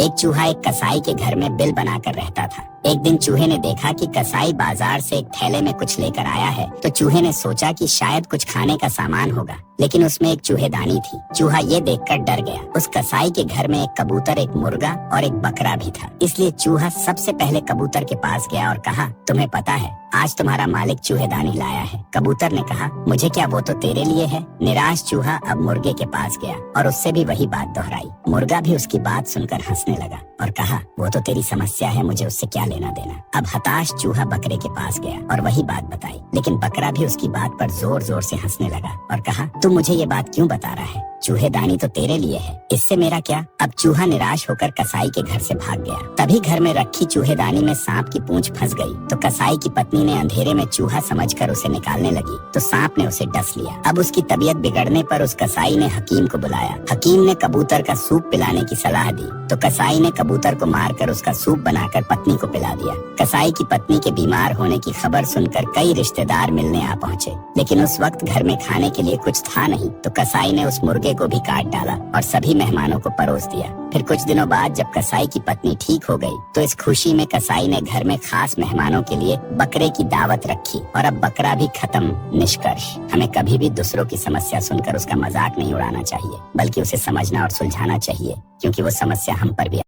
एक चूहा एक कसाई के घर में बिल बनाकर रहता था। एक दिन चूहे ने देखा कि कसाई बाजार से एक थैले में कुछ लेकर आया है, तो चूहे ने सोचा कि शायद कुछ खाने का सामान होगा, लेकिन उसमें एक चूहेदानी थी। चूहा ये देखकर डर गया। उस कसाई के घर में एक कबूतर, एक मुर्गा और एक बकरा भी था, इसलिए चूहा सबसे पहले कबूतर के पास गया और कहा, तुम्हें पता है आज तुम्हारा मालिक चूहेदानी लाया है। कबूतर ने कहा, मुझे क्या, वो तो तेरे लिए है। निराश चूहा अब मुर्गे के पास गया और उससे भी वही बात दोहराई। मुर्गा भी उसकी बात सुनकर हंसने लगा और कहा, वो तो तेरी समस्या है, मुझे उससे क्या लेना देना। अब हताश चूहा बकरे के पास गया और वही बात बताई, लेकिन बकरा भी उसकी बात पर जोर जोर से हंसने लगा और कहा, तू मुझे ये बात क्यों बता रहा है, चूहेदानी तो तेरे लिए है, इससे मेरा क्या। अब चूहा निराश होकर कसाई के घर से भाग गया। तभी घर में रखी चूहेदानी में सांप की पूंछ फंस गई, तो कसाई की पत्नी ने अंधेरे में चूहा समझकर उसे निकालने लगी, तो सांप ने उसे डस लिया। अब उसकी तबीयत बिगड़ने पर उस कसाई ने हकीम को बुलाया। हकीम ने कबूतर का सूप पिलाने की सलाह दी, तो कसाई ने कबूतर को मारकर उसका सूप बनाकर पत्नी को पिला दिया। कसाई की पत्नी के बीमार होने की खबर सुनकर कई रिश्तेदार मिलने आ पहुँचे, लेकिन उस वक्त घर में खाने के लिए कुछ था नहीं, तो कसाई ने उस मुर्गे को भी काट डाला और सभी मेहमानों को परोस दिया। फिर कुछ दिनों बाद जब कसाई की पत्नी ठीक हो गई, तो इस खुशी में कसाई ने घर में खास मेहमानों के लिए बकरे की दावत रखी और अब बकरा भी खत्म। निष्कर्ष, हमें कभी भी दूसरों की समस्या सुनकर उसका मजाक नहीं उड़ाना चाहिए, बल्कि उसे समझना और सुलझाना चाहिए, क्योंकि वो समस्या हम पर भी